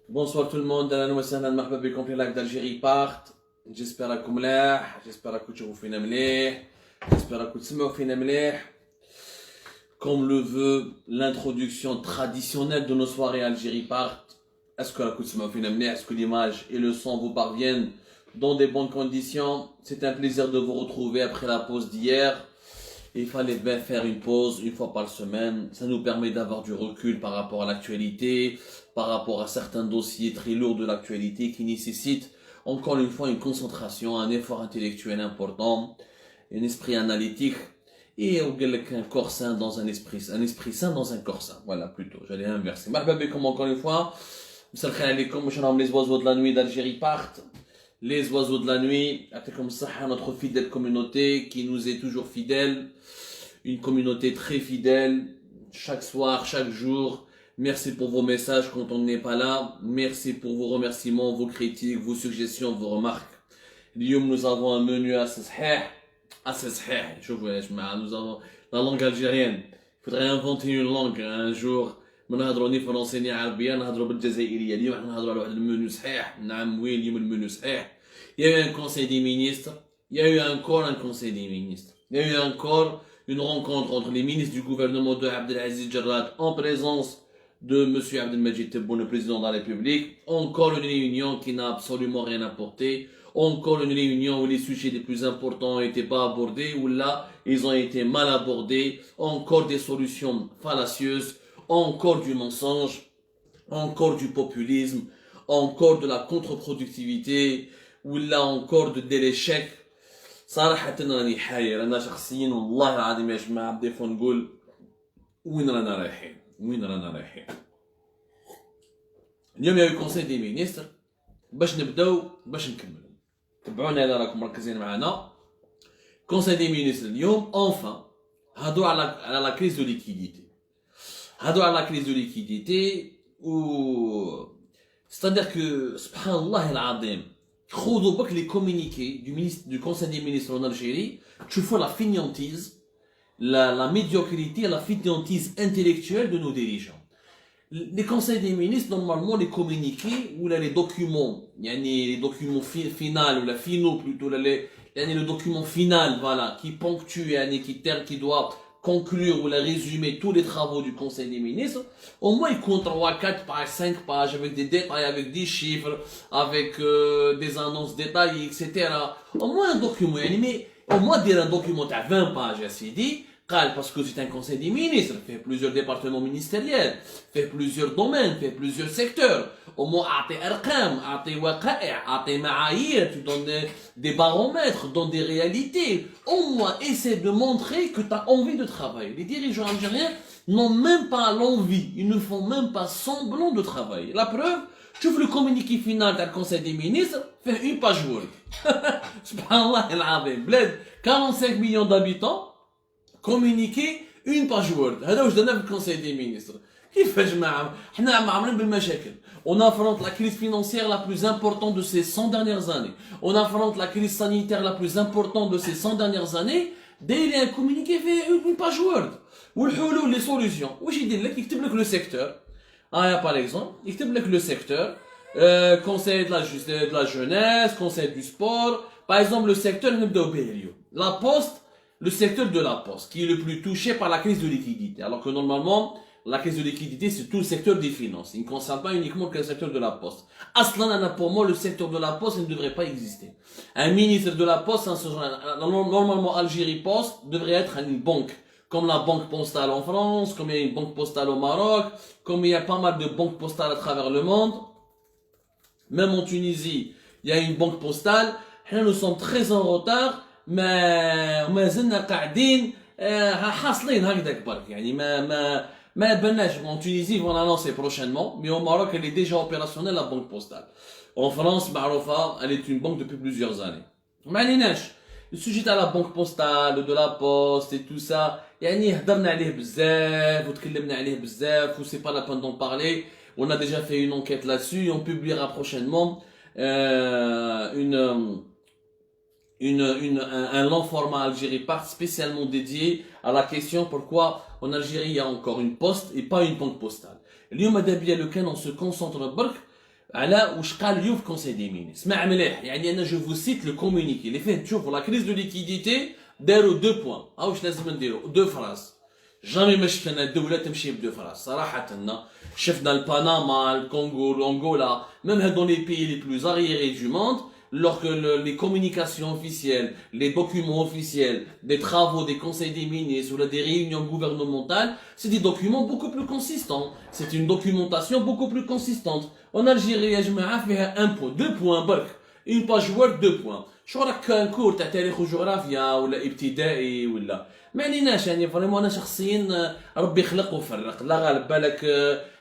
Bonsoir tout le monde, أهلا وسهلا مرحبا بكم في لايف d'Algérie part. J'espère راكم ملاح, j'espère راكم تشوفوا فينا مليح, j'espère راكم تسمعوا فينا مليح. Comme le veut l'introduction traditionnelle de nos soirées Algérie part. Est-ce que راكم تسمعوا فينا مليح? Est-ce que l'image et le son vous parviennent dans des bonnes conditions? C'est un plaisir de vous retrouver après la pause d'hier. Il fallait bien faire une pause une fois par semaine. Ça nous permet d'avoir du recul par rapport à l'actualité, par rapport à certains dossiers très lourds de l'actualité qui nécessitent encore une fois une concentration, un effort intellectuel important, un esprit analytique et un corps sain dans un esprit sain dans un corps sain. Voilà, plutôt. J'allais inverser. Marhaba comme encore une fois. Msal khair alaikum, les oiseaux de la nuit d'Algérie partent. Les oiseaux de la nuit, comme ça, notre fidèle communauté qui nous est toujours fidèle, une communauté très fidèle, chaque soir, chaque jour. Merci pour vos messages quand on n'est pas là. Merci pour vos remerciements, vos critiques, vos suggestions, vos remarques. Nous avons un menu assez sahih. Nous avons la langue algérienne. Il faudrait inventer une langue un jour. نهضروا ني فرونسي عربيه نهضروا بالجزائريه اليوم نهضروا على واحد المنيو صحيح نعم وين اليوم المنيو صحيح il y a eu un conseil des ministres il y a eu encore un conseil des ministres il y a eu encore une rencontre entre les ministres du gouvernement de Abdelaziz Jarrad en présence de monsieur Abdelmajid Tebboune le président de la République encore une réunion qui n'a absolument rien apporté encore une réunion où les sujets les plus importants n'étaient pas abordés où là ils ont été mal abordés encore des solutions fallacieuses encore du mensonge, encore du populisme, encore de la contre-productivité, ou là encore de l'échec. صراحة راني حاير أنا شخصيا والله العظيم يا جماعة بدي نقول وين رانا رايحين. اليوم يا كونساي دي مينيستر باش نبداو باش نكملوا. تبعونا إذا راكم مركزين معنا. كونساي دي مينيستر اليوم enfin هادو على la crise de liquidité. هادو على la crise de liquidité ou c'est-à-dire que subhanallah العظيم خذوا بك les communiqués du conseil des ministres en Algérie تشوفوا la fainéantise la médiocrité la fainéantise intellectuelle de nos dirigeants les conseils des ministres normalement les communiqués ou là les documents يعني les documents finaux ou la finaux plutôt les le document final voilà qui ponctue يعني qui doit conclure ou la résumer tous les travaux du Conseil des ministres, au moins il compte 3, 4 pages, 5 pages avec des détails, avec des chiffres, avec des annonces détaillées, etc. Au moins un document, mais au moins dire un document à 20 pages, c'est dit, parce que c'est un Conseil des ministres, fait plusieurs départements ministériels, fait plusieurs domaines, fait plusieurs secteurs. Au moins, até arqam, até waqa'i', até ma'ayir, tu donnes des baromètres, donnes des réalités. Au moins, essaie de montrer que tu as envie de travailler. Les dirigeants algériens n'ont même pas l'envie, ils ne font même pas semblant de travailler. La preuve, tu vois le communiqué final du Conseil des ministres, fait une page Word. Subhanallah al-azim, bled, 45 millions d'habitants, communiqué une page Word. هذا واش درنا في الكونساي دي مينيستر كيفاش ما حنا معمرين بالمشاكل. On affronte la crise financière la plus importante de ces 100 dernières années. On affronte la crise sanitaire la plus importante de ces 100 dernières années. Dès il y a un communiqué fait une page Word. والحلول les solutions. واش يدير لك يكتب لك le secteur. Par exemple, يكتب لك le secteur conseil de la jeunesse, conseil du sport. Par exemple, le secteur نبداو به اليوم. La poste le secteur de la poste, qui est le plus touché par la crise de liquidité. Alors que normalement, la crise de liquidité, c'est tout le secteur des finances. Il ne concerne pas uniquement que le secteur de la poste. Aslan, pour moi, le secteur de la poste, il ne devrait pas exister. Un ministre de la poste, normalement, Algérie Poste devrait être une banque. Comme la banque postale en France, comme il y a une banque postale au Maroc, comme il y a pas mal de banques postales à travers le monde. Même en Tunisie, il y a une banque postale. Nous sommes très en retard. ما زلنا قاعدين حاصلين هكذاك برك يعني ما بناش en Tunisie vont l'annoncer prochainement mais au Maroc elle est déjà opérationnelle la banque postale en France معروفة elle est une banque depuis plusieurs années ما عليناش le sujet de la banque postale de la poste et tout ça يعني هضرنا عليه بزاف وتكلمنا عليه بزاف و c'est pas la peine d'en parler on a déjà fait une enquête là-dessus et on publiera prochainement un long format Algérie part spécialement dédié à la question pourquoi en Algérie il y a encore une poste et pas une banque postale. اليوم دابيا لو كان on se concentre برك على واش قال اليوم في كونسي دي ميني. اسمع مليح، يعني انا جو فو سيت لو كومونيكي اللي فيه تشوفوا لا كريز دو ليكيديتي داروا دو بوان. ها واش لازم نديروا دو فراز. جامي ما شفنا الدوله تمشي بدو فراز صراحه. شفنا البنما، الكونغو، l'Angola, même dans les pays les plus arriérés du monde, lorsque les communications officielles, les documents officiels, des travaux des conseils des ministres ou des réunions gouvernementales, c'est des documents beaucoup plus consistants. C'est une documentation beaucoup plus consistante. En Algérie, il y a un point, deux points, une page Word, deux points. شو راك un cours تاع تاريخ وجغرافيا ولا ابتدائي ولا ما عليناش. يعني فريمون انا شخصيا ربي خلق وفرق. لا غالب بالك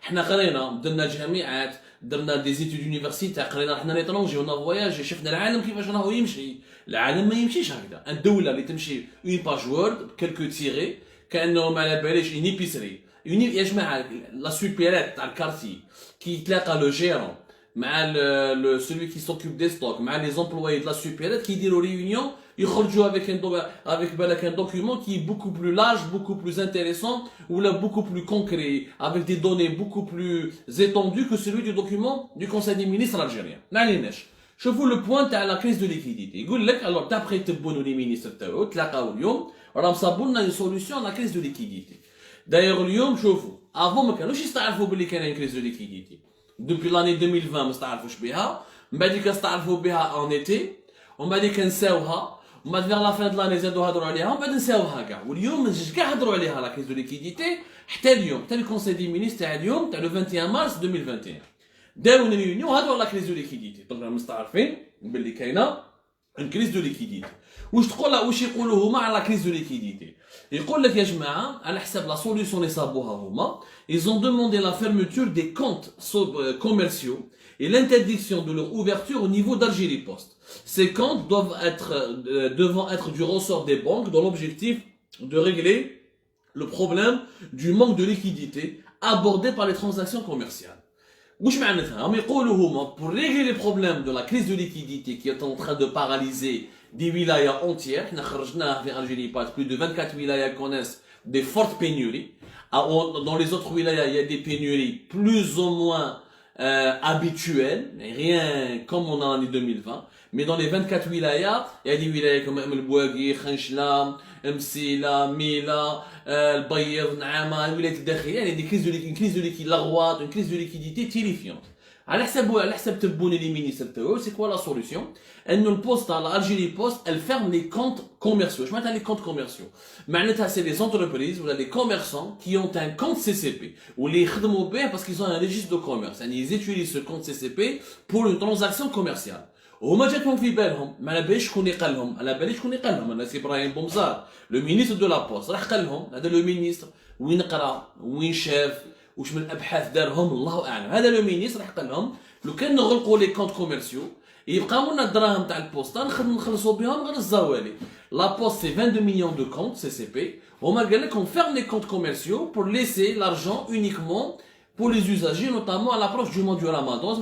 احنا قرينا درنا جامعات، درنا دي زيتود يونيفرسيتي، قرينا رحنا ليترونجي ونا فواياج، شفنا العالم كيفاش راهو يمشي. العالم ما يمشيش هكذا. الدوله اللي تمشي اون باج وورد كلكو تيري كانه ما على باليش اون ايبيسري يا جماعه. لا سوبيرات تاع الكارتي كي يتلاقى لو جيرون مع celui qui s'occupe des stocks مع les employés de la supérette qui يديروا réunion يخرجوا avec بالك un document qui est beaucoup plus large, beaucoup plus intéressant ou là beaucoup plus concret avec des données beaucoup plus étendues que celui du document du Conseil des ministres algérien. ما عليناش. شوفوا le point تاع la crise de liquidité. يقول لك alors d'après تبونوا les ministres تاعو تلاقاو اليوم راهم صابوا لنا une solution à la crise de liquidité. d'ailleurs اليوم شوفوا avant ما كانوش يستعرفوا باللي كاين une crise de liquidité. Depuis l'année 2020 ما استعرفوش بها، من بعد كنستعرفوا بها en été، ومن بعد كنساوها، ومن بعد vers la fin de l'année زادوا هضروا عليها، ومن بعد نساوها كاع. واليوم كاع هضروا عليها لا كريز دو ليكيديتي حتى اليوم، حتى الكونسي دي مينيستر تاع اليوم تاع لو 21 مارس 2021 داروا ريونيون وهضروا على لا كريز دو ليكيديتي. طلعوا مستعرفين باللي كاينه une crise de liquidité. واش تقول واش يقولوا هما على la crise de liquidité؟ يقول لك يا جماعه على حسب لا سوليوشن اللي صابوها هما، ils ont demandé la fermeture des comptes commerciaux et l'interdiction de leur ouverture au niveau d'Algérie Post. Ces comptes devant être du ressort des banques dans l'objectif de régler le problème du manque de liquidité abordé par les transactions commerciales. واش معناتها؟ هم يقولوا هما pour régler les problèmes de la crise de liquidité qui est en train de paralyser des wilayas entières. حنا خرجناه في Algérie Post, plus de 24 wilayas connaissent des fortes pénuries. Dans les autres wilayas, il y a des pénuries plus ou moins habituelles, rien comme on a en 2020. Mais dans les 24 wilayas, il y a des wilayas comme El Bouagui, Khenchla, Msila, Mila, El Bayir, Naama, les wilayas الداخلية. Il y a des crises une crise de liquidité, la Roite, une crise de liquidité terrifiante. على حسب تبوني les ministres تاعو، c'est quoi la solution؟ انه البوسطة l'Algérie Post elle ferme les comptes commerciaux. Je معناتها les comptes commerciaux؟ معناتها c'est les entreprises ou les commerçants qui ont un compte CCP واللي يخدموا به parce qu'ils ont un registre de commerce. يعني ils utilisent ce compte CCP pour une transaction commerciale. وهما جاتهم في بالهم ما على باليش شكون اللي قال لهم، على بالي شكون اللي قال لهم. انا سي ابراهيم بومزار لو مينيستر دو لا بوست راح قال لهم. هذا لو مينيستر وين قرا وين شاف واش من ابحاث دارهم الله اعلم. هذا لو مينيستر راح قال لهم لو كان نغلقوا لي كونت كوميرسيو يبقاو لنا الدراهم تاع البوسطه نخلصوا بهم غير الزوالي. لا بوست سي 22 millions de comptes CCP. وهما قال لك on ferme les comptes commerciaux pour laisser l'argent uniquement pour les usagers, notamment à l'approche du mois du Ramadan.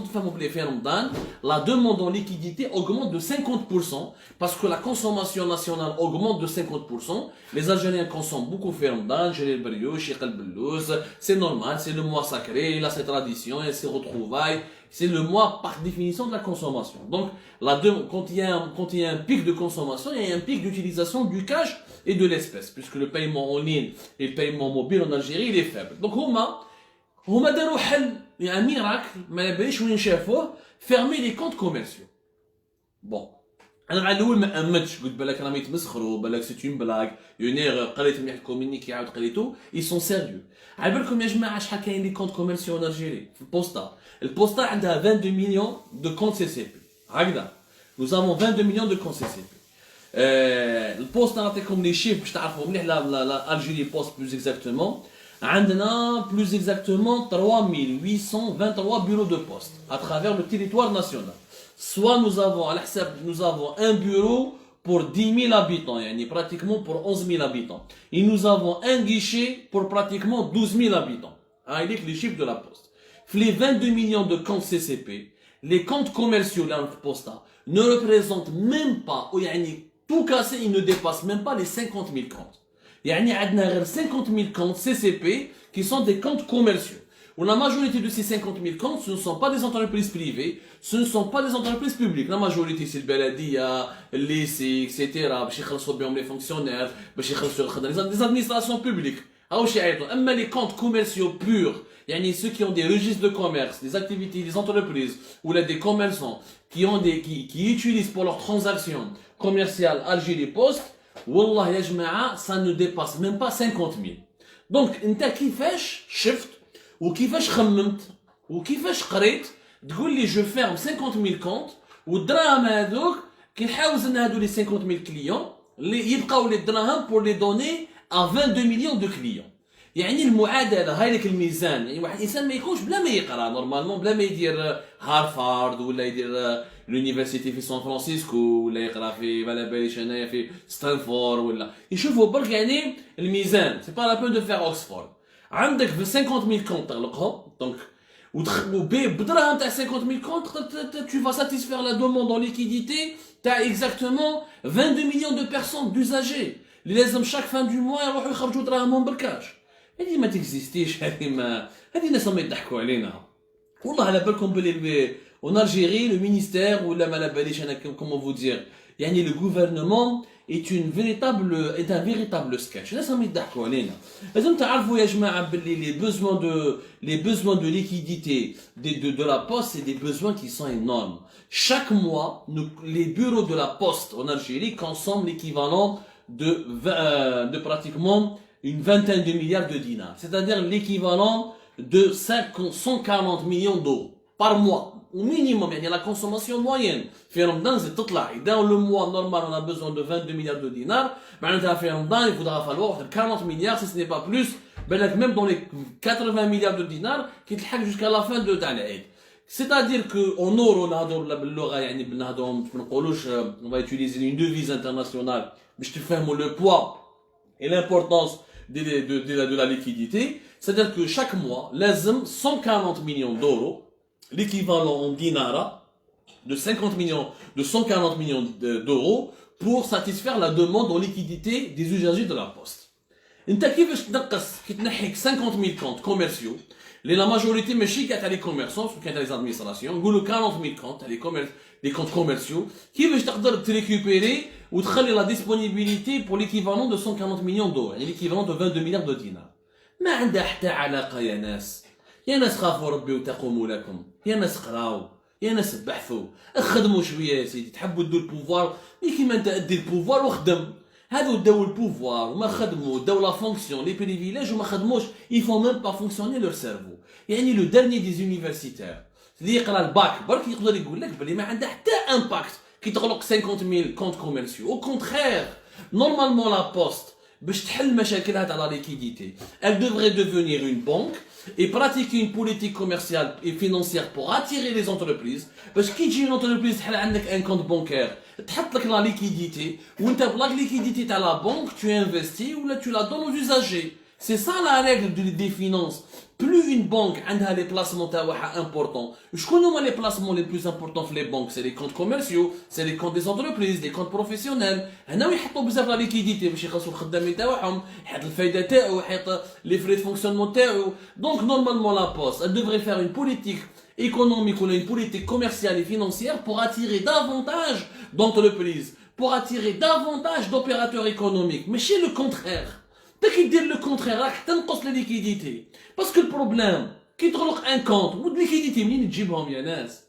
La demande en liquidité augmente de 50% parce que la consommation nationale augmente de 50%. Les Algériens consomment beaucoup de Ramadan, c'est normal, c'est le mois sacré, il a ses traditions, il a ses retrouvailles. C'est le mois par définition de la consommation. Donc, quand il y a un pic de consommation, il y a un pic d'utilisation du cash et de l'espèce, puisque le paiement en ligne et le paiement mobile en Algérie, il est faible. Donc, هما داروا حل يعني ميراكل ما باليش وين شافوه فيرمي لي كونت كوميرسيو. بون انا مع الاول ما امنتش، قلت بالك راهم يتمسخروا، بالك سيت اون بلاك اون ايغ. قريت مليح الكومونيكي عاود قريتو اي سون سيريو. على بالكم يا جماعه شحال كاين لي كونت كوميرسيو ان الجيري في البوسطه؟ البوسطه عندها 22 مليون دو كونت سي سي بي هكذا. nous avons 22 millions de comptes CCP. البوسطه نعطيكم لي شيف باش تعرفوا مليح لا الجيري بوست بلوز اكزاكتومون. عندنا plus exactement 3823 bureaux de poste à travers le territoire national. Soit nous avons un bureau pour 10 000 habitants, yani pratiquement pour 11 000 habitants. Et nous avons un guichet pour pratiquement 12 000 habitants. Ah, il est les chiffres de la poste. Les 22 millions de comptes CCP, les comptes commerciaux de la poste ne représentent même pas, ou yani tout cassé, ils ne dépassent même pas les 50 000 comptes. يعني عندنا غير 50 000 comptes CCP qui sont des comptes commerciaux. Ou la majorité de ces 50 000 comptes, ce ne sont pas des entreprises privées, ce ne sont pas des entreprises publiques. La majorité, c'est le Beladia, le lycée, etc. Les fonctionnaires, les administrations publiques. Mais les comptes commerciaux purs, ceux qui ont des registres de commerce, des activités, des entreprises, ou là des commerçants qui utilisent pour leurs transactions commerciales Algérie Post, Wallah ya jma'a, ça ne dépasse même pas 50 000. Donc, انت كيفاش شفت وكيفاش خممت وكيفاش قريت تقول لي جو فيرم 50 000 كونت والدراهم هذوك كنحاوز ان هذو لي 50 000 كليون اللي يبقاو لي الدراهم بور لي دوني ا 22 مليون دو كليون. يعني المعادله هاي لك الميزان، يعني واحد الانسان ما يكونش بلا ما يقرا نورمالمون، بلا ما يدير هارفارد ولا يدير لونيفرسيتي في سان فرانسيسكو ولا يقرا في ما باليش انايا في ستانفورد ولا يشوفوا برك يعني الميزان. سي با لا بون دو فير اوكسفورد. عندك في 50 000 كونت تغلقهم دونك بدراهم تاع 50 000 كونت tu vas satisfaire la demande en liquidité تاع exactement 22 millions de personnes d'usagers اللي لازم chaque fin du mois يروحوا يخرجوا دراهمهم بالكاش. هذه ما تكزيستيش، هذه ناس ما يضحكوا علينا. والله على بالكم بلي en Algérie le ministère ou la malabalish comment vous dire يعني le gouvernement est un véritable sketch. ناس ما يضحكوا علينا. لازم تعرفوا يا جماعه باللي les besoins de liquidité de la poste, c'est des besoins qui sont énormes. Chaque mois, les bureaux de la poste en Algérie consomment l'équivalent de pratiquement une vingtaine de milliards de dinars, c'est-à-dire l'équivalent de 140 millions d'euros par mois, au minimum. Il y a la consommation moyenne. Dans le mois normal, on a besoin de 22 milliards de dinars. Il faudra falloir 40 milliards, si ce n'est pas plus. Même dans les 80 milliards de dinars, qui te jusqu'à la fin de l'année. C'est-à-dire qu'en euro, on va utiliser une devise internationale, mais je te fais le poids et l'importance de la liquidité. C'est-à-dire que chaque mois, lazem 140 millions d'euros, l'équivalent en dinara de 140 millions d'euros pour satisfaire la demande en liquidité des usagers de la poste. انت كيفاش تنقص كي تنحيك 50 000 comptes commerciaux اللي la majorité ماشي كاع تاع لي كوميرسون كاع تاع لي ادمينستراسيون نقولوا 40 000 comptes تاع les comptes commerciaux كيفاش تقدر تريكوبيري وتخلي la disponibilité pour l'équivalent de 140 millions d'euros يعني l'équivalent de 22 milliards de dinars. ما عندها حتى علاقه يا ناس. يا ناس خافوا ربي وتقوموا لكم، يا ناس قراو، يا ناس بحثوا، خدموا شويه يا سيدي. تحبوا تدوا البوفوار مي كيما انت ادي البوفوار وخدم. هادو داو البوفوار وما خدموا، داو لا فونكسيون لي بريفيليج وما خدموش. ils font même pas fonctionner leur cerveau. يعني لو dernier des universitaires اللي يقرا الباك برك يقدر يقول لك بلي ما عندها حتى امباكت كي تغلق 50 000 comptes commerciaux. au contraire normalement la poste باش تحل مشاكلها تاع la liquidité elle devrait devenir une banque et pratiquer une politique commerciale et financière pour attirer les entreprises. Parce que كي تجي une entreprise تحل عندك un compte bancaire تحط لك la liquidité وانت بلا liquidité تاع la banque tu investis ou là tu la donnes aux usagers. C'est ça la règle des finances. Plus une banque a les placements importants. Je connais les placements les plus importants les banques, c'est les comptes commerciaux, c'est les comptes des entreprises, les comptes professionnels. هنا يحطوا بزاف la liquidité باش يخلصوا الخدامين تاعهم، يحط الفايدة تاعو، يحط les frais de fonctionnement تاعو. Donc normalement la poste, elle devrait faire une politique économique ou une politique commerciale et financière pour attirer davantage d'entreprises, pour attirer davantage d'opérateurs économiques. Mais chez le contraire. T'as dire le contraire, راح تنقص la liquidité. Parce que le problème, كي تغلق un compte, ou de liquidité, منين تجيبهم يا ناس؟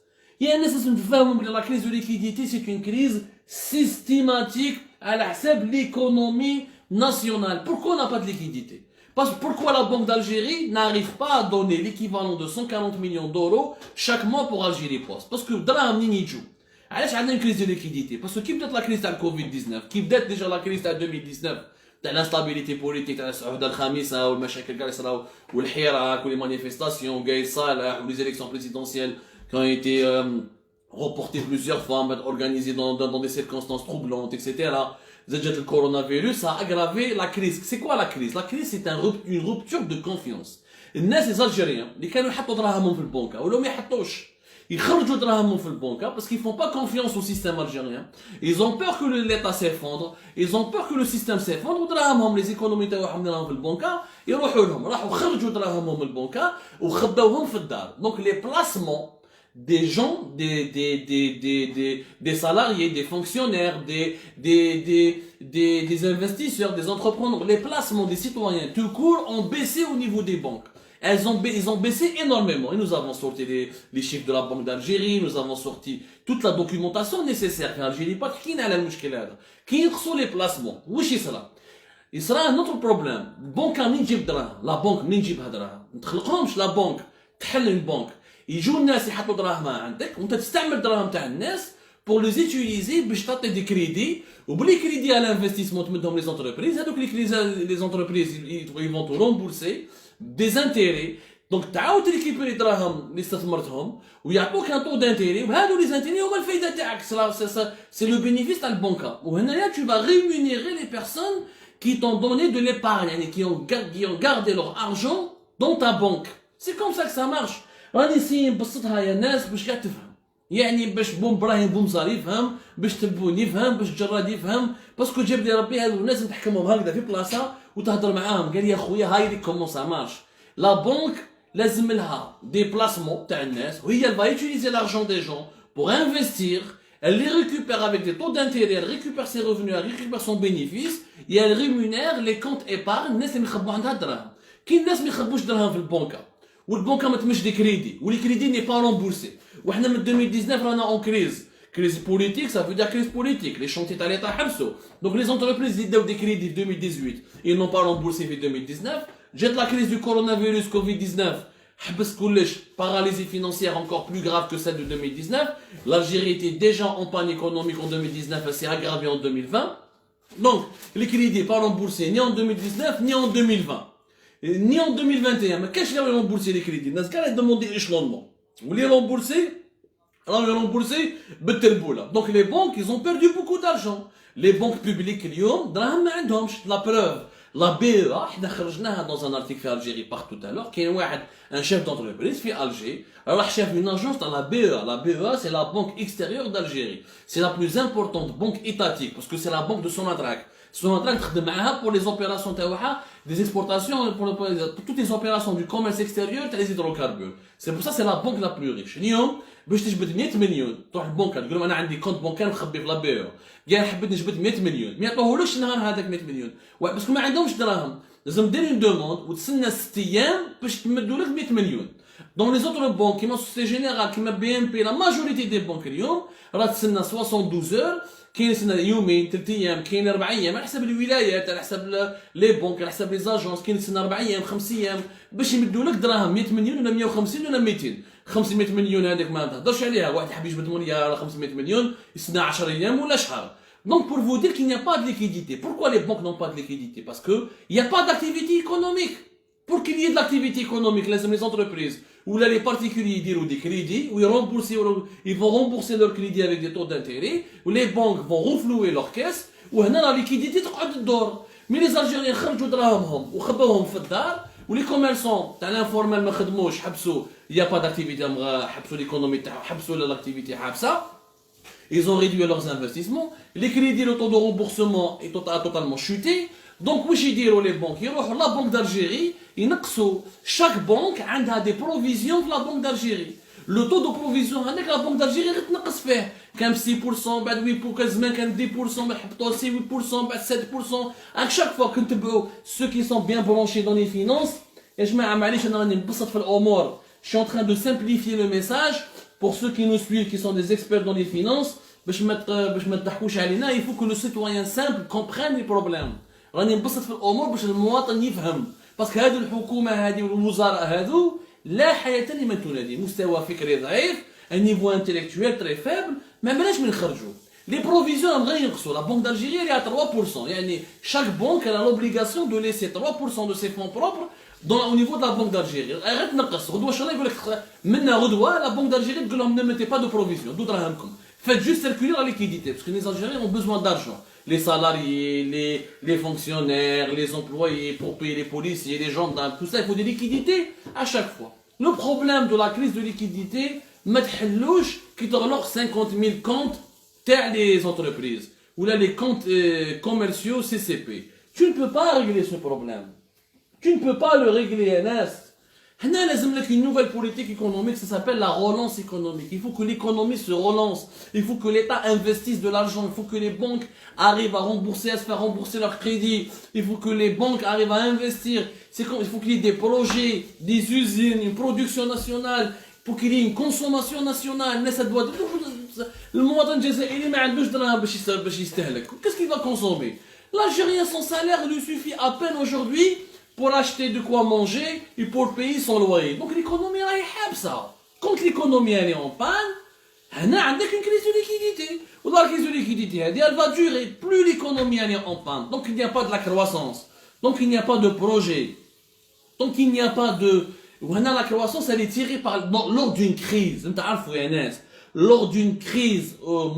يا ناس لازم تفهموا بلي la crise de liquidité c'est une crise systématique على حساب l'économie nationale. Pourquoi on n'a pas de liquidité? Parce que pourquoi la Banque d'Algérie n'arrive pas à donner l'équivalent de 140 millions d'euros chaque mois pour Algérie Post? Parce que دراهم منين يجوا؟ علاش عندنا une crise de liquidité? Parce que كي بدات la crise تاع Covid-19, كي بدات déjà la crise تاع 2019 تاع l'instabilité politique تاع السعودة الخامسة والمشاكل اللي صراو والحراك ولي مانيفيستاسيون وقايد صالح ou les élections présidentielles qui ont été reportées plusieurs fois, organisées dans des circonstances troublantes, etc. زادت الكورونا ça a aggravé la crise. C'est quoi la crise? La crise c'est une rupture de confiance. الناس les Algériens اللي كانوا يحطوا دراهمهم في البنكة ولا ما يحطوش يخرجوا دراهمهم في البنكة parce qu'ils font pas confiance au système algérien. Ils ont peur que l'État s'effondre, ils ont peur que le système s'effondre ودراهمهم les économies تاعهم راهم في البنكة يروحوا لهم راحوا خرجوا دراهمهم من البنكة وخباوهم في الدار. Donc les placements des gens, des salariés, des fonctionnaires, des investisseurs, des entrepreneurs, les placements des citoyens tout court ont baissé au niveau des banques. Ils ont baissé énormément. Et nous avons sorti les chiffres de la Banque d'Algérie, nous avons sorti toute la documentation nécessaire. En Algérie, pas qui n'a la mouchkila hada. Qui sont les placements? Wesh يصرا? يصرا un autre problème. البنك منين تجيب دراهم؟ لا بنك منين تجيب هالدراهم؟ ما تخلقهمش لا بنك، تحل البنك. يجوا الناس يحطوا دراهمها عندك وانت تستعمل دراهم تاع الناس pour les utiliser باش تعطي دي كريدي وبلي كريدي على انفستيسمون تمدهم لي زونتربريز هذوك لي زونتربريز ils vont te rembourser des intérêts. Donc تعاود تريكيبيري دراهم اللي استثمرتهم ويعطوك ان طو دانتيري وهذو لي زانتيري هما الفايده تاعك سي لو بينيفيس تاع البنكه. وهنايا tu vas rémunérer les personnes qui t'ont donné de l'épargne يعني qui ont gardé leur argent dans ta banque. C'est comme ça que ça marche. راني نسيي نبسطها يا ناس باش كاع تفهم. يعني باش بوم براهيم بومزار يفهم، باش تبون يفهم، باش جراد يفهم، باسكو جاب لي ربي هذو الناس نتحكمهم هكذا في بلاصه وتهضر معاهم. قال لي يا خويا هاي لي كومون سا مارش. لا بنك لازم لها دي بلاسمون تاع الناس وهي elle va utiliser l'argent des gens pour investir. Elle les récupère avec des taux d'intérêt, elle récupère ses revenus, elle récupère son bénéfice et elle rémunère les comptes épargne الناس اللي مخبوا عندها الدراهم. كاين الناس ما يخبوش دراهم في البنكه والبنكه ما تمش دي كريدي والكريدي ني با رومبورسي. وحنا من 2019 رانا اون كريز بوليتيك. Ça veut dire crise politique. Les chantiers تاع l'État حبسوا. Donc les entreprises اللي داو دي كريدي في 2018 ils n'ont pas remboursé في 2019. جات la crise du coronavirus Covid-19 حبس كلش paralysie financière encore plus grave que celle de 2019. L'Algérie était déjà en panne économique en 2019, elle s'est aggravée en 2020. Donc les crédits pas remboursés ni en 2019 ni en 2020. Ni en 2021, mais qu'est-ce qu'ils ont remboursé les crédits? Nas gars ils demandé échelonnement. Vous les remboursez? Alors ils remboursé بالتربولة. Donc les banques ils ont perdu beaucoup d'argent. Les banques publiques اليوم دراهم ما عندهمش. La preuve, la BEA احنا خرجناها dans un article في Algérie par tout à l'heure. كاين واحد un chef d'entreprise في Alger راح شاف une agence dans la BEA. La BEA c'est la banque extérieure d'Algérie. C'est la plus importante banque étatique parce que c'est la banque de Sonatrach. Sonatrach تخدم معاها pour les opérations تاعها des exportations pour toutes les opérations du commerce extérieur تاع les hydrocarbures. C'est pour ça c'est la banque la plus riche. اليوم باش تجبد 100 مليون تروح البنكه تقول لهم انا عندي كونت بنكار مخبي في لابيرو قال حبيت نجبد 100 مليون ما يعطوهولكش النهار هذاك 100 مليون باسكو ما عندهمش دراهم. لازم دير اون دوموند وتسنى 6 ايام باش تمدوا لك 100 مليون. دون لي زوتر بونك كيما سوسيتي جينيرال كيما بي ام بي لا ماجوريتي دي بونك اليوم راه تسنى 72 اور. كاين يسنى يومين 3 ايام كاين 4 ايام على حسب الولايات على حسب لي بونك على حسب لي زاجونس. كاين يسنى 4 ايام 5 ايام باش يمدوا لك دراهم 100 مليون ولا 150 ولا 200. 500 مليون هذيك ما تهضرش عليها. واحد حاب يجبد مونيا على 500 مليون يسنى 10 ايام ولا شهر. Donc pour vous dire qu'il n'y a pas de liquidité. Pourquoi les banques n'ont pas de liquidité? Parce qu'il n'y a pas d'activité économique. Pour qu'il y ait de l'activité économique, les entreprises ou là les particuliers diront des crédits, où ils vont rembourser leurs crédits avec des taux d'intérêt, où les banques vont renflouer leurs caisses, où la liquidité تقعد تدور. Mais les Algériens خرجوا دراهمهم وخبوهم في الدار ولي كوميرسون تاع الانفورمال ما خدموش حبسوا. Il n'y a pas d'activité حبسوا l'économie تاعهم حبسوا l'activité حابسه. Ils ont réduit leurs investissements. Les crédits, le taux de remboursement est totalement chuté. Donc, واش يديروا les banques يروحوا la Banque d'Algérie ينقصوا. Chaque banque عندها des provisions في la Banque d'Algérie. Le taux de provision هذاك la Banque d'Algérie غير تنقص فيه. كان 6% بعد 8% كان زمان كان 10% بعد حبطوا 8% بعد 7%. À chaque fois كنتبعوا ceux qui sont bien branchés dans les finances. يا جماعه معليش انا راني نبسط في الامور. Je suis en train de simplifier le message pour ceux qui nous suivent qui sont des experts dans les finances. باش ما تضحكوش علينا. Il faut que le citoyen simple comprenne les problèmes. راني نبسط في الامور باش المواطن يفهم. باسكو هذه الحكومه هذه والوزراء هذو لا حياه لمن تنادي. مستوى فكري ضعيف, un niveau intellectuel très faible. ما بلاش من نخرجوا. Les provisions غير ينقصوا. La Banque d'Algérie elle est à 3%. يعني chaque banque elle a l'obligation de laisser 3% de ses fonds propres au niveau de la Banque d'Algérie. غير تنقص. غدوه ان شاء الله يقول لك منا غدوه la Banque d'Algérie تقول لهم ne mettez pas de provision. دو دراهمكم. Faites juste circuler la liquidité, parce que les Algériens ont besoin d'argent. Les salariés, les fonctionnaires, les employés, pour payer les policiers, les gendarmes, tout ça, il faut des liquidités à chaque fois. Le problème de la crise de liquidité, ما تحلوش كي تغلق 50 000 comptes تاع les entreprises ou là les comptes commerciaux CCP. Tu ne peux pas régler ce problème. Tu ne peux pas le régler, Anas. هنا لازم لك une nouvelle politique économique, ça s'appelle la relance économique. Il faut que l'économie se relance. Il faut que l'État investisse de l'argent. Il faut que les banques arrivent à rembourser, à se faire rembourser leurs crédits. Il faut que les banques arrivent à investir. Il faut qu'il y ait des projets, des usines, une production nationale. Pour qu'il y ait une consommation nationale. الناس doit المواطن الجزائري ما عندوش دراهم باش يستهلك. Qu'est-ce qu'il va consommer? L'Algérien, son salaire lui suffit à peine aujourd'hui pour acheter de quoi manger et pour payer son loyer. Donc l'économie elle est habsa. Quand l'économie elle est en panne, on a une crise de liquidité. Ou la crise de liquidité, elle va durer. Plus l'économie elle est en panne, donc il n'y a pas de la croissance, donc il n'y a pas de projet, donc il n'y a pas de... La croissance elle est tirée lors d'une crise. Lors d'une crise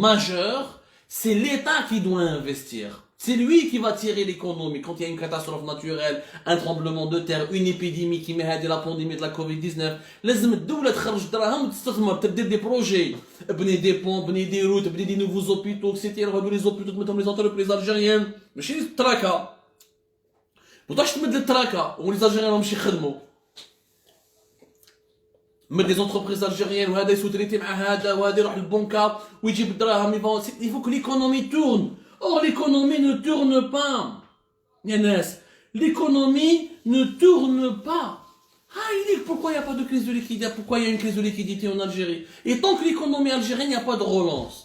majeure, c'est l'État qui doit investir. C'est lui qui va tirer l'économie. Quand il y a une catastrophe naturelle, un tremblement de terre, une épidémie qui met la pandémie de la Covid-19, لازم الدولة تخرج دراهم وتستثمر تبدأ des projets. بني des ponts, بني des routes, بني des nouveaux hôpitaux, etc. Les hôpitaux تمدهم les entreprises algériennes. ماشي التراكا. بطاش تمد التراكا ولي algériens ماهمش يخدموا. مد des entreprises algériennes وهذا يسوتريتي مع هذا وهذا يروح للبنكة ويجيب الدراهم. Il faut que l'économie tourne. Or, l'économie ne tourne pas. Yanas, l'économie ne tourne pas. Pourquoi il n'y a pas de crise de liquidité? Pourquoi il y a une crise de liquidité en Algérie? Et tant que l'économie algérienne, il n'y a pas de relance.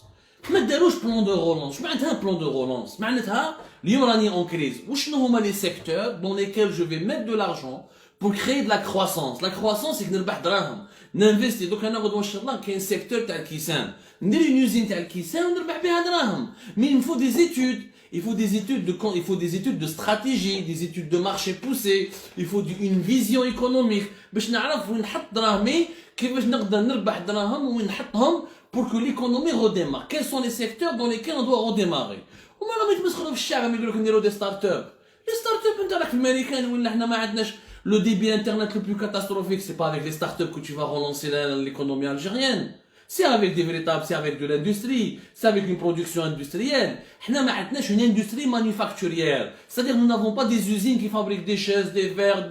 ما داروش plan de relance. Je معناتها un plan de relance. معناتها اليوم راني en crise. وشنو هما les secteurs dans lesquels je vais mettre de l'argent pour créer de la croissance. La croissance, c'est que نربح دراهم. نinvestir. Donc انا غدوه ان شاء الله كاين secteur تاع الكيسان. ندير une usine تاع الكيسان ونربح بها دراهم. Mais il me faut des études. Il faut des études de stratégie, des études de marché poussées. Il faut une vision économique. باش نعرف وين نحط دراهمي كيفاش نقدر نربح دراهم وين نحطهم pour que l'économie redémarre. Quels sont les secteurs dans lesquels on doit redémarrer? وما راهم يتمسخروا في الشعب يقول لك نديروا des start-up. Les start-up انت راك في الامريكان ولا احنا ما عندناش le débit internet le plus catastrophique, c'est pas avec les start-up que tu vas relancer l'économie algérienne. C'est avec des véritables, c'est avec de l'industrie, c'est avec une production industrielle. Nous n'avons une industrie manufacturière. C'est-à-dire nous n'avons pas des usines qui fabriquent des chaises, des verres,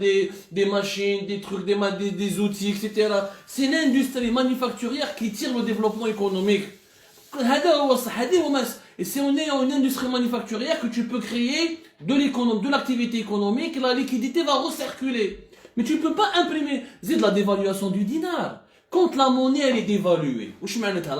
des machines, des trucs, des outils, etc. C'est l'industrie manufacturière qui tire le développement économique. Et c'est en ayant une industrie manufacturière que tu peux créer de l'activité économique et la liquidité va recirculer. Mais tu ne peux pas imprimer. C'est de la dévaluation du dinar. Quand la monnaie elle est dévaluée,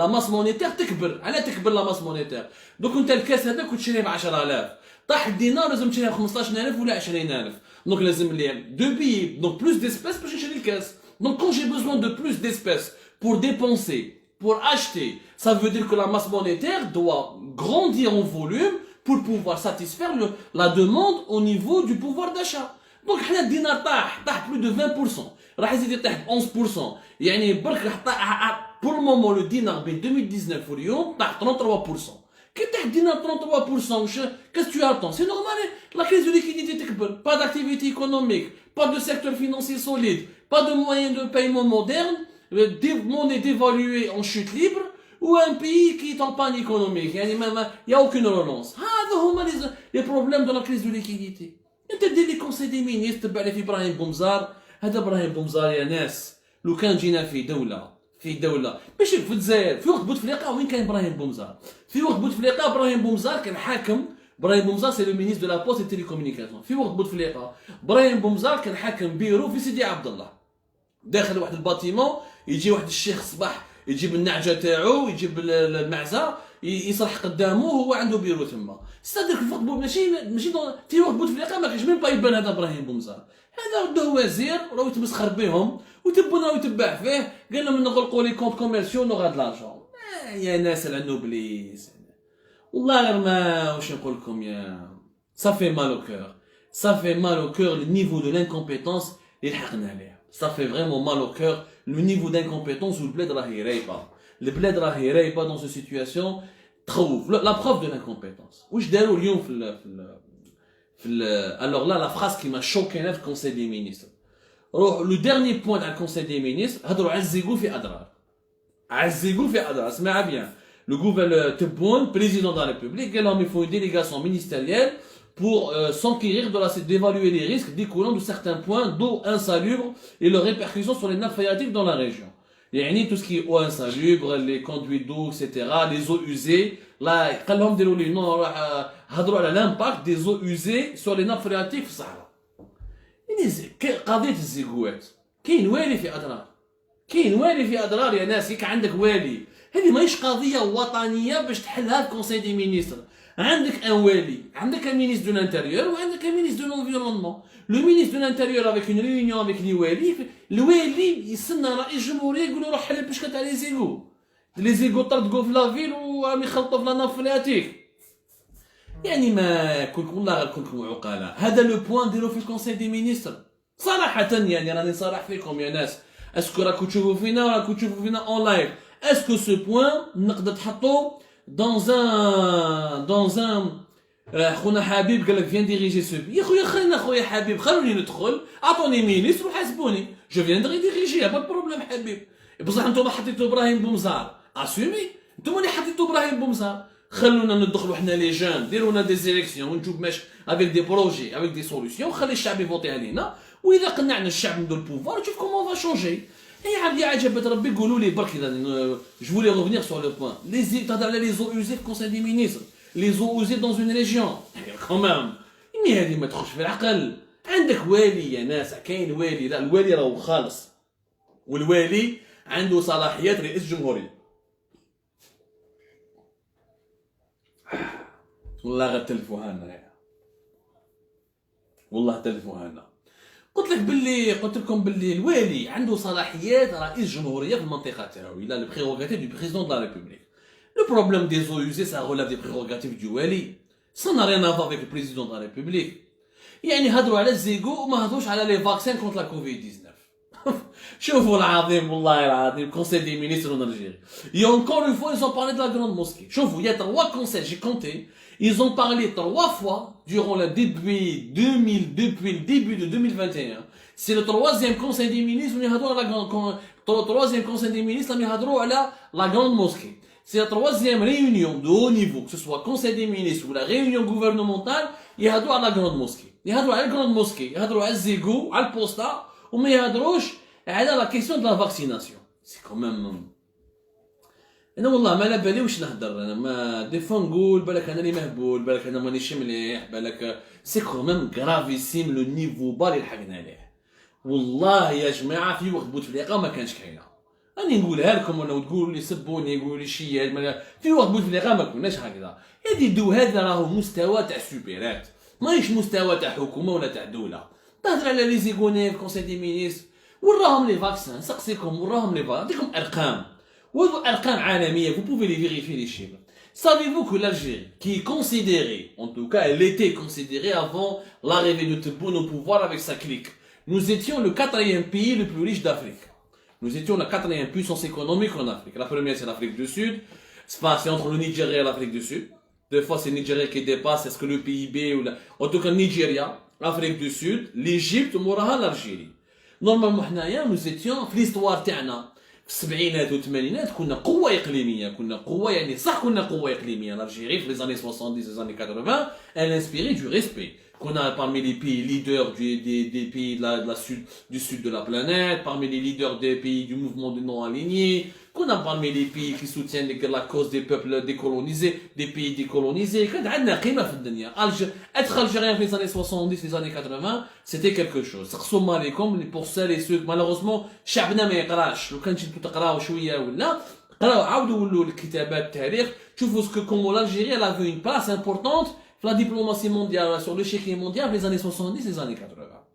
la masse monétaire تكبر. على تكبر la masse monétaire. Donc انت الكاس هذا كنت تشريه ب 10000. طاح الدينار لازم تشريه ب 15000 ولا 20000. Donc لازم لي deux billets, donc plus d'espèces باش نشري الكاس. Donc quand j'ai besoin de plus d'espèces pour dépenser, pour acheter, ça veut dire que la masse monétaire doit grandir en volume pour pouvoir satisfaire la demande au niveau du pouvoir d'achat. Donc حنا الدينار طاح plus de 20%. راح يزيد يطيح ب 11%. يعني برك راح طاح pour le moment le dinar بين 2019 واليوم طاح 33%. كي طاح الدينار 33%, qu'est-ce que tu attends? C'est normal, la crise de liquidité تكبر. Pas d'activité économique, pas de secteur financier solide, pas de moyens de paiement modernes, des monnaies dévaluées en chute libre ou un pays qui est en panne économique. يعني il n'y a aucune relance. هذا هما les problèmes de la crise de liquidité. انت دير لي كونسي دي مينيستر تبع لي في ابراهيم بومزار. هذا ابراهيم بومزار يا ناس لو كان جينا في دوله ماشي في الجزائر في وقت بوتفليقه. وين كان ابراهيم بومزار؟ في وقت بوتفليقه ابراهيم بومزار كان حاكم. ابراهيم بومزار سي لو مينيستر دو لا بوست اي تيليكومونيكاسيون. في وقت بوتفليقه ابراهيم بومزار كان حاكم بيرو في سيدي عبد الله داخل واحد الباتيمون. يجي واحد الشيخ صباح يجيب النعجه تاعو يجيب المعزه يصرح قدامه هو عنده بيرو تما. صدق في وقت ماشي في وقت بوتفليقه ما كانش ميم با يبان هذا ابراهيم بومزار. هذا ودوه وزير وراه يتمسخر بهم وتبنا ويتبع فيه. قال لهم نغلقوا لي كونت كوميرسيو نوغا د لارجون. يا ناس على بليز والله غير ما واش نقول لكم يا صافي مال او كور. صافي مال او كور لو نيفو دو لانكومبيتونس اللي لحقنا عليه. صافي فريمون مال او كور لو نيفو دانكومبيتونس والبلاد راهي رايبه. البلاد راهي رايبه دون سو سيتوياسيون تخوف. لا بروف دو لانكومبيتونس واش داروا اليوم alors là, la phrase qui m'a choqué dans le Conseil des ministres. Le dernier point dans le Conseil des ministres, هضروا على الزيغو في أضرار. عزقوا في أدرار اسمع bien le gouverneur Tebboune président de la République il faut une délégation ministérielle pour s'enquérir d'évaluer les risques découlant de certains points d'eau insalubres et leurs répercussions sur les nappes phréatiques dans la région. يعني tout ce qui est eau insalubre, les conduits d'eau, etc., les eaux usées, là, قالهم ديروا لي هضروا على l'impact des eaux usées sur les nappes phréatiques في الصحراء. يعني قضية الزيغوات كاين والي في أدرار. كاين والي في أدرار يا ناس ياك عندك والي. هذه ماهيش قضية وطنية باش تحلها الكونساي دي مينيستر. عندك ان والي عندك un ministre de l'intérieur وعندك un ministre de l'environnement. Le ministre de l'intérieur avec une réunion avec les والي الوالي يستنى رئيس الجمهورية يقول له روح حل البشكة تاع لي زيغو. لي زيغو طردقوا في لافيل وراهم يخلطوا في لا ناب فرياتيك. يعني ما والله كلكم عقلاء. هذا لو بوان ديرو في الكونساي دي مينيستر. صراحة يعني راني صراح فيكم يا ناس. اسكو راكو تشوفوا فينا اون لايف. اسكو سو بوان نقدر تحطوه dans un خونا حبيب قال لك فيان ديريجي سو يا خويا خلينا خويا حبيب خلوني ندخل اعطوني مينيستر وحاسبوني جو فيان ديريجي با بروبليم حبيب بصح انتم حطيتوا ابراهيم بومزار اسومي انتم اللي حطيتوا ابراهيم بومزار خلونا ندخلوا حنا لي جون ديروا لنا دي زيليكسيون ونشوف ماش افيك دي بروجي افيك دي سوليسيون خلي الشعب يفوتي علينا واذا قنعنا الشعب ندو البوفوار نشوف كومون فا شونجي. Et عبدي عجبت ربي قولوا لي برك je voulais revenir sur le point les eaux usées في conseil des ministres les eaux usées dans une région quand même اني هذه ما تخش في العقل. عندك والي يا ناس كاين والي لا الوالي راهو خالص والوالي عنده صلاحيات رئيس الجمهورية. والله غتلفوها لنا والله تلفوها لنا. قلت لكم باللي الوالي عنده صلاحيات رئيس جمهوريه في المنطقه تاعو الى لو بريروغاتيف دو بريزيدون دو لا ريبوبليك. لو بروبليم دي زو يوزي سا ريلاف دي بريروغاتيف دو والي سا نا ريان افوا افيك البريزيدون دو لا ريبوبليك. يعني هضروا على الزيغو وما هضروش على لي فاكسين كونت لا كوفيد 19. شوفوا العظيم والله العظيم كونسيل دي مينيستر en Algérie. Et encore une fois ils ont parlé de la grande mosquée. شوفوا il y a 3 conseils j'ai compté. Ils ont parlé 3 fois durant depuis le début de 2021. C'est le 3e conseil des ministres où le 3e conseil des ministres la grande mosquée. C'est la 3e réunion de haut niveau, que ce soit conseil des ministres ou la réunion gouvernementale, il y a la grande mosquée. Il y a la grande mosquée, il y a le Zégo, le Posta, mais il y a la question de la vaccination. C'est quand même... انا والله ما على بالي واش نهضر انا ما دي فوا نقول بالك انا اللي مهبول بالك انا مانيش مليح بالك سي كوميم غرافيسيم لو نيفو با اللي لحقنا عليه. والله يا جماعه في وقت بوتفليقه ما كانش كاينه راني نقولها لكم وانا تقولوا لي سبوني يقولوا لي شيال في وقت بوتفليقه ما كناش هكذا. هذه الدو هذا راهو مستوى تاع سوبيرات ماهيش مستوى تاع حكومه ولا تاع دوله. تهضر على لي زيغوني في كونسي دي مينيستر وراهم لي فاكسان سقسيكم وراهم لي نعطيكم ارقام وارقام عالميه vous pouvez les vérifier les chiffres. Savez-vous que l'Algérie qui est considérée en tout cas elle était considérée avant l'arrivée de Tebboune au pouvoir avec sa clique, nous étions le 4e pays le plus riche d'Afrique. Nous étions la 4e puissance économique en Afrique. La première c'est l'Afrique du Sud, c'est entre le Nigeria et l'Afrique du Sud. Des fois c'est le Nigeria qui dépasse est-ce que le PIB ou en tout cas Nigeria, l'Afrique du Sud, l'Égypte وموراها l'Algérie. Normalement حنايا nous étions في l'histoire تاعنا في السبعينات والثمانينات كنا قوة إقليمية كنا قوة يعني صح كنا قوة إقليمية l'Algérie في les années 70 les années 80 elle inspirait du respect كنا parmi les pays leaders des pays du sud de la planète parmi les leaders des pays du mouvement des non-alignés كنا parmi les pays qui soutiennent la cause des peuples décolonisés des pays décolonisés كان عندنا قيمة في الدنيا être algérien في les années 70 les années 80 c'était quelque chose سقسوا عليكم pour celles et ceux malheureusement شعبنا ما يقراش لو كان جيتوا تقراو شوية ولا قراو عاودوا ولوا الكتابات التاريخ شوفوا ce que comment l'Algérie elle avait une place importante la diplomatie mondiale sur l'échiquier mondial les années 70 les années 80.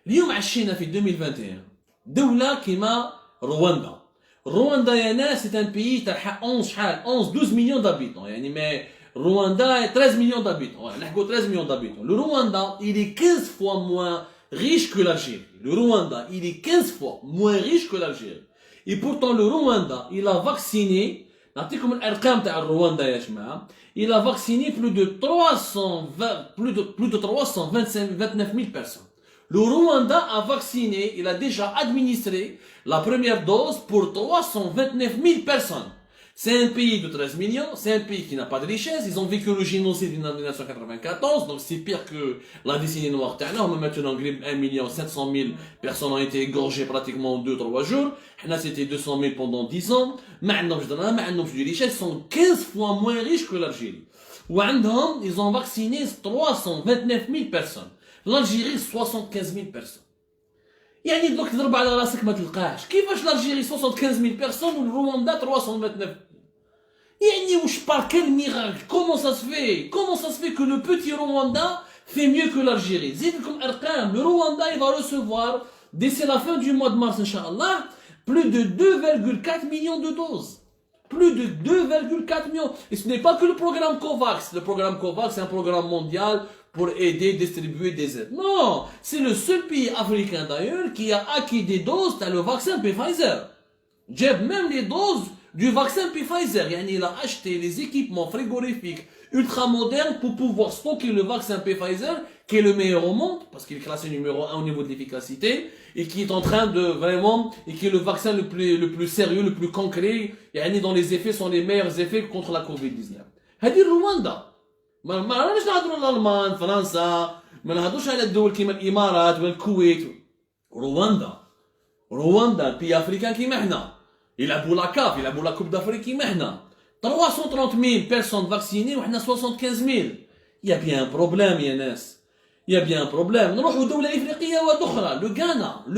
اليوم عشينا في 2021 دولة كيما رواندا. رواندا يا ناس c'est un pays تاع 12 millions d'habitants يعني mais Rwanda 13 millions d'habitants. نحكوا 13 millions d'habitants. Le Rwanda, il est 15 fois moins riche que l'Algérie. Le Rwanda, il est 15 fois moins riche que l'Algérie. Et pourtant le Rwanda, il a vacciné نعطيكم الارقام تاع رواندا يا جماعه. Il a vacciné plus de 329 000 personnes. Le Rwanda a vacciné, il a déjà administré la première dose pour 329 000 personnes. C'est un pays de 13 millions, c'est un pays qui n'a pas de richesse, ils ont vécu le génocide en 1994, donc c'est pire que la décennie noire. Maintenant, 1 700 000 personnes ont été égorgées pratiquement en 2-3 jours. Là, c'était 200 000 pendant 10 ans. Maintenant, de richesse, ils sont 15 fois moins riches que l'Algérie. Ils ont vacciné 329 000 personnes. L'Algérie 75 000 personnes. يعني دوك تضرب على راسك ما تلقاهش كيفاش l'Algérie 75 000 personnes ou le Rwanda 329 يعني وش par quel miracle comment ça se fait que le petit Rwanda fait mieux que l'Algérie زيد لكم ارقام le Rwanda il va recevoir d'ici la fin du mois de mars inchallah plus de 2,4 millions de doses. Plus de 2,4 millions. Et ce n'est pas que le programme COVAX. Le programme COVAX, c'est un programme mondial pour aider, distribuer des aides. Non, c'est le seul pays africain d'ailleurs qui a acquis des doses dans le vaccin Pfizer. J'ai même les doses du vaccin Pfizer. Il a acheté les équipements frigorifiques ultra modernes pour pouvoir stocker le vaccin Pfizer, qui est le meilleur au monde, parce qu'il est classé numéro 1 au niveau de l'efficacité, et qui est en train de vraiment, et qui est le vaccin le plus sérieux, le plus concret, et dont les effets sont les meilleurs effets contre la Covid-19. هذه رواندا. ما راناش نهضروا على المان، فرنسا، ما نهضروش على الدول كيما الامارات ولا الكويت. رواندا البي افريكان كيما حنا. يلعبوا لا كاف، يلعبوا لا كوب d'Afrique كيما حنا. 330 000 personnes vaccinées وحنا 75 000. Il y a bien un problème يا ناس. Il y a bien un problème. نروحوا دولة إفريقية أخرى. Le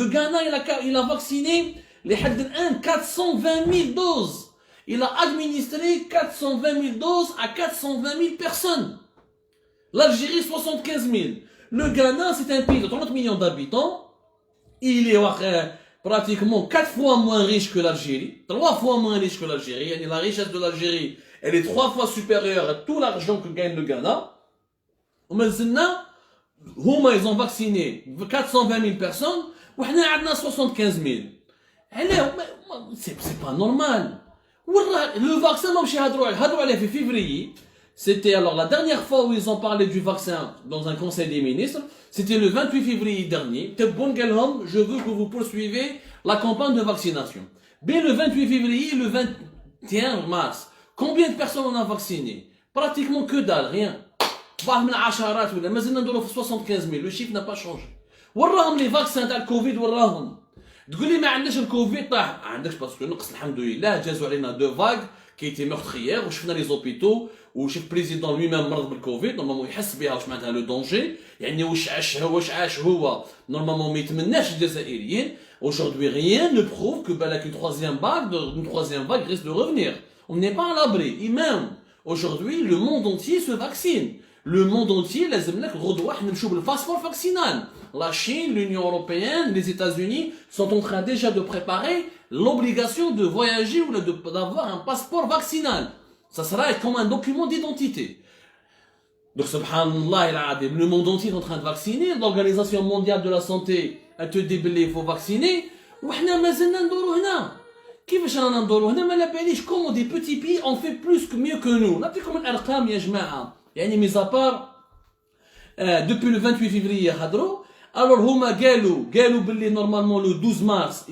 Ghana il a vacciné لحد الآن 420 000 doses. Il a administré 420 000 doses à 420 000 personnes. L'Algérie 75 000. Le Ghana c'est un pays de 30 millions d'habitants. Il est pratiquement 4 fois moins riche que l'Algérie. 3 fois moins riche que l'Algérie. La richesse de l'Algérie elle est 3 fois supérieure à tout l'argent que gagne le Ghana. Ils ont vacciné 420 000 personnes, et nous avons 75 000. C'est pas normal. Le vaccin, en février, c'était alors la dernière fois où ils ont parlé du vaccin dans un conseil des ministres, c'était le 28 février dernier. Je veux que vous poursuivez la campagne de vaccination. Bien le 28 février et le 21 mars, combien de personnes on a vacciné? Pratiquement que dalle, rien. من عشرات ولا مازلنا ندورو في 75000 لو شيف n'a pas changé. وراهم لي فاكسان تاع الكوفيد وراهم. تقول لي ما عندناش الكوفيد طاح، ما عندكش باسكو نقص الحمد لله جازوا علينا دو فاغ كي تي مورتريير وشفنا لي زوبيتو وشوف بريزيدون لوي ميم مرض بالكوفيد نورمالمون يحس بها واش معناتها لو دونجي يعني واش عاش هو نورمالمون ما يتمناش الجزائريين. Aujourd'hui rien ne prouve que une troisième vague risque de revenir. On n'est pas à l'abri. Et même aujourd'hui le monde entier se vaccine. Le monde entier, le passeport vaccinal. La Chine, l'Union européenne, les États-Unis sont en train déjà de préparer l'obligation de voyager ou d'avoir un passeport vaccinal. Ça sera comme un document d'identité. Donc, subhanallah, le monde entier est en train de vacciner. L'Organisation mondiale de la santé a te débellé, il faut vacciner. كيفاش رانا ندورو هنا ما لا باليش كومو دي بوتي بي اون في بلوس ميو كو نو نعطيكم الارقام يا جماعه يعني ميزابار دوبي لو 28 فيفري هضروا الوغ هما قالوا باللي نورمالمون لو 12 مارس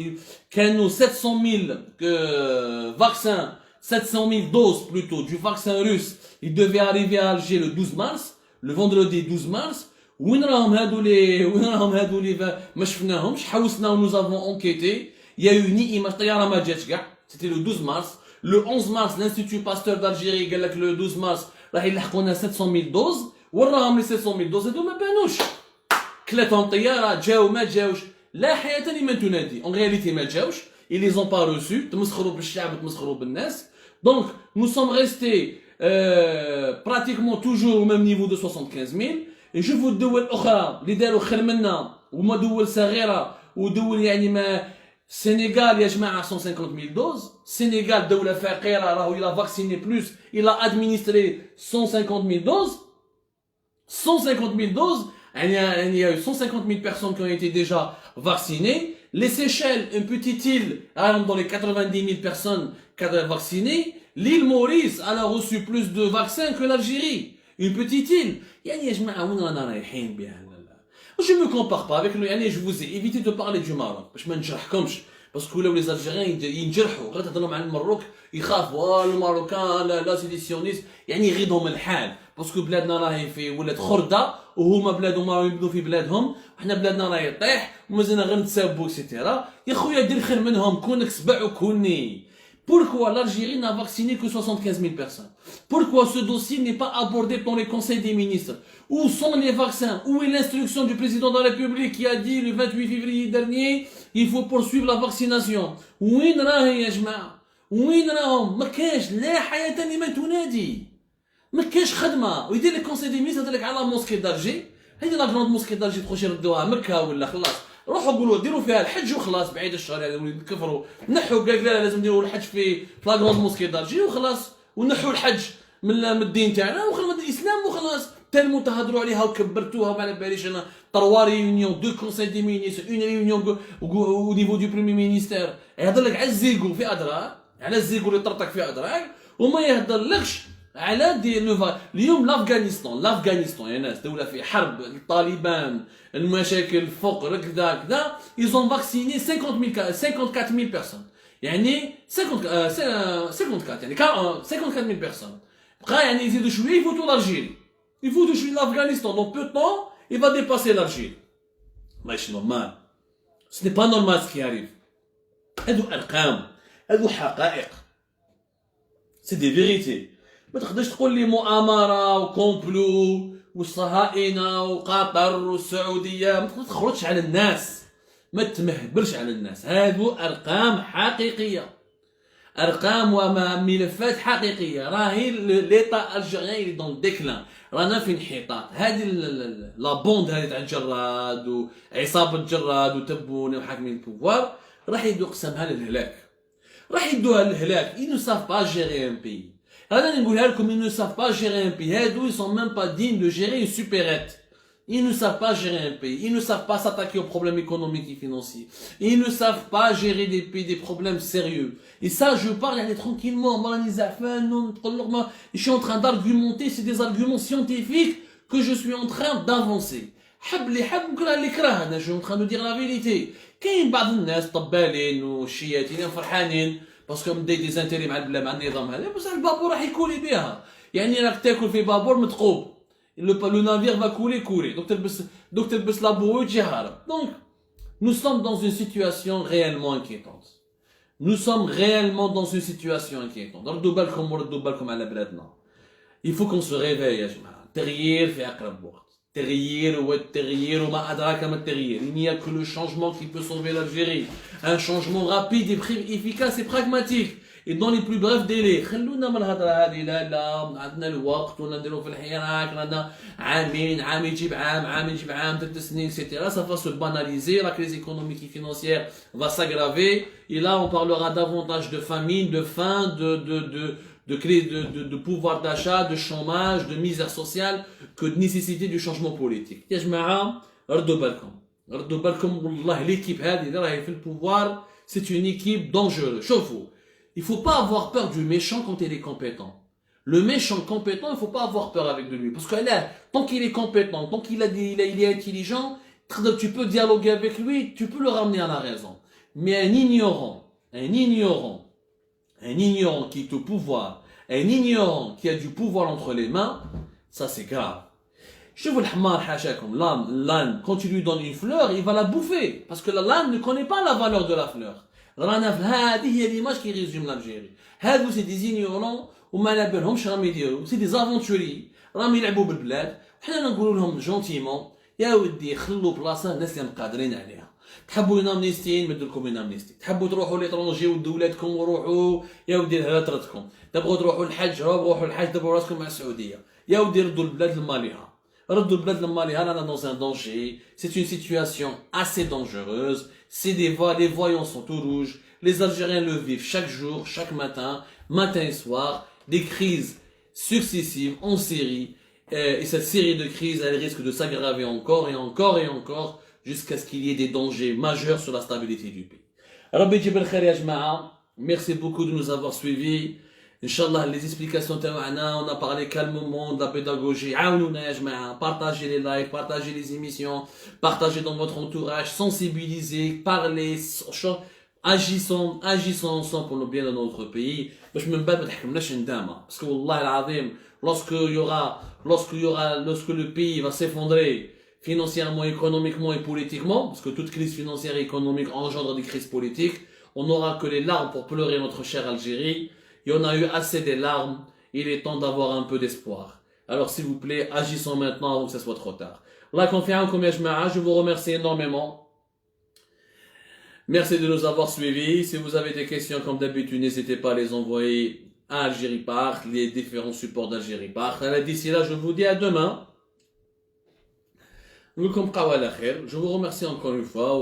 كانوا 700 000 vaccins 700 000 doses plutôt du vaccin russe il devait arriver à Alger le 12 mars le vendredi 12 mars وين راهم هادو لي ما شفناهمش حوسنا و nous avons enquêté. Il y a eu une image طياره ما جاتش كاع. C'était le 12 mars. Le 11 mars l'Institut Pasteur d'Algérie قال لك le 12 mars راح يلحقونا 700 000 دوز. وراهم لي 700 000 دوز هادو ما بانوش. كلاتهم طياره جاو ما جاوش لا حياه لمن تنادي. En réalité ما جاوش. Ils les ont pas reçus. تمسخروا بالشعب وتمسخروا بالناس. Donc nous sommes restés pratiquement toujours au même niveau de 75 000. نشوفوا الدول الاخرى اللي داروا خير منا وما دول صغيره ودول يعني ما Sénégal يا جماعه 150 000 doses. Sénégal دوله فقيره راهو il a vacciné plus, il a administré 150 000 doses. 150 000 doses. Il y a eu 150 000 personnes qui ont été déjà vaccinées. Les Seychelles, une petite île, dans les 90 000 personnes qui ont été vaccinées. L'île Maurice, elle a reçu plus de vaccins que l'Algérie. Une petite île. يعني يا جماعه وين رانا رايحين بها؟ Je ne me compare pas avec le. Je vous ai évité de parler du Maroc. Je ne نجرحكمش. Parce que là où les Algériens ينجرحوا غير تهضروا مع المروك يخافوا الماروكان لا سيديسيونيست يعني يغيضهم الحال باسكو بلادنا راهي في ولات خرده وهما بلادهم راهم يبدوا في بلادهم وحنا بلادنا راهي طيح ومازلنا غير نتسابوا اكسيتيرا يا خويا دير خير منهم كونك سبع وكوني. Pourquoi l'Algérie n'a vacciné que 75 000 personnes? Pourquoi ce dossier n'est pas abordé dans les conseils des ministres? Où sont les vaccins? Où est l'instruction du président de la République qui a dit le 28 février dernier il faut poursuivre la vaccination? وين راهي يا جماعة؟ وين راهم؟ ما كاش لا حياة لمن تنادي. ما كاش خدمة ويدير لك conseil des ministres هذا على موسكي دالجي. هذه لا غروند موسكي دالجي تخش يردوها مكة ولا خلاص. روحوا قولوا ديروا فيها الحج وخلاص بعيد الشر يعني كفروا نحوا قال لا لازم نديروا الحج في لا غروند موسكي دالجي وخلاص ونحوا الحج من الدين تاعنا وخلاص الاسلام وخلاص تالمو تهضروا عليها وكبرتوها ما على باليش انا 3 ريونيون 2 كونساي دي مينيستر 1 ريونيون او نيفو دو بريمي مينيستير يهضر لك على الزيغو في ادراك على الزيغو اللي طرطق في ادراك وما يهضرلكش على اليوم لافغانستان يا ناس دوله في حرب الطالبان المشاكل الفقر كذا ils ont vacciné 54 000 personnes يعني 54 يعني 54 000 personnes بقى يعني يزيدوا شويه يفوتوا l'Algérie يفوتوا شويه l'Afghanistan dans peu de temps il va dépasser l'Algérie ماشي نورمال ce n'est pas normal ce qui arrive هادو ارقام هادو حقائق c'est des vérités. ما تقدرش تقول لي مؤامره وكومبلو والصهاينه وقطر والسعوديه ما تخرجش على الناس ما تمهبلش على الناس هادو ارقام حقيقيه ارقام وملفات حقيقيه راهي ليطا الجيريان اللي دون ديكلان رانا في انحطاط هذه لا بوند هذه تاع الجراد وعصابه الجراد وتبون وحاكمين البوفوار راح يدو قسمها للهلاك راح يدوها للهلاك ils ne savent pas gérer un pays. هذا نقولها لكم ils ne savent pas gérer un pays هادو ils sont même pas dignes de gérer une supérette. Ils ne savent pas gérer un pays, ils ne savent pas s'attaquer aux problèmes économiques et financiers. Ils ne savent pas gérer des pays, des problèmes sérieux. Et ça, je parle allez, tranquillement. Je suis en train d'argumenter, c'est des arguments scientifiques que je suis en train d'avancer. Je suis en train de dire la vérité. كاين بعض الناس طبالين والشياتين فرحانين باسكو مدي دي زانتيري مع البلاد مع النظام هذا بصح البابور راح يكولي بها يعني راك تاكل في بابور متقوب le navire va couler donc تلبس la bouée وتجي هارب. Donc nous sommes dans une situation réellement inquiétante. Nous sommes réellement dans une situation inquiétante. ردوا بالكم على بلادنا. Il faut qu'on se réveille يا جماعه. تغيير في اقرب وقت. تغيير وما أدراك ما التغيير. Il n'y a que le changement qui peut sauver l'Algérie. Un changement rapide et efficace et pragmatique. Et dans les plus brefs délais. خلونا من الهضره هذه لا عندنا الوقت ولا نديرو في الحراك رانا عام يجيب عام يجيب عام 3 سنين etc. Ça va se banaliser. La crise économique et financière va s'aggraver. Et là on parlera davantage de famine, de faim, de crise de pouvoir d'achat, de chômage, de misère sociale, que de nécessité du changement politique. يا جماعة ردوا بالكم والله l'équipe هذه اللي راهي في البوفوار c'est une équipe dangereuse. شوفوا il faut pas avoir peur du méchant quand il est compétent. Le méchant compétent, il faut pas avoir peur avec de lui parce que là, tant qu'il est compétent, tant qu'il est intelligent, tu peux dialoguer avec lui, tu peux le ramener à la raison. Mais un ignorant qui est au pouvoir, un ignorant qui a du pouvoir entre les mains, ça c'est grave. شوفوا الحمار حاشاكم l'âne quand tu lui donnes une fleur il va la bouffer parce que l'âne ne connaît pas la valeur de la fleur. رانا في هذه هي ليماج كي ريزوم لالجيري هادو سي دي زينيورون وما على بالهمش راهم يديروا سي دي زافونتوري راهم يلعبوا بالبلاد وحنا نقولوا لهم جونتيمون يا ودي خلوا بلاصه الناس اللي مقادرين عليها. تحبوا ينامنيستين مدوا لكم ينامنيستي تحبوا تروحوا ليترونجي ودولاتكم وروحوا يا ودي هاترتكم تبغوا تروحوا الحج روحوا الحج دبروا راسكم مع السعوديه يا ودي ردوا البلاد لماليها ردوا البلاد لماليها رانا dans un danger. C'est une situation assez dangereuse. C'est les voyants sont tout rouges. Les Algériens le vivent chaque jour, chaque matin et soir. Des crises successives en série. Et cette série de crises, elle risque de s'aggraver encore jusqu'à ce qu'il y ait des dangers majeurs sur la stabilité du pays. Rabbi Jibel Khair ya Jama'a, merci beaucoup de nous avoir suivis. Inch'Allah, les explications, on a parlé calmement de la pédagogie. Partagez les likes, partagez les émissions, partagez dans votre entourage, sensibilisez, parlez, agissons ensemble pour le bien de notre pays. Parce que, Wallah al-Azim, lorsque le pays va s'effondrer financièrement, économiquement et politiquement, parce que toute crise financière et économique engendre des crises politiques, on n'aura que les larmes pour pleurer notre chère Algérie. Et on a eu assez des larmes, il est temps d'avoir un peu d'espoir. Alors s'il vous plaît, agissons maintenant avant que ce soit trop tard. Allah confiance, je vous remercie énormément. Merci de nous avoir suivis. Si vous avez des questions comme d'habitude, n'hésitez pas à les envoyer à Algérie Park, les différents supports d'Algérie Park. D'ici là, je vous dis à demain. Je vous remercie encore une fois.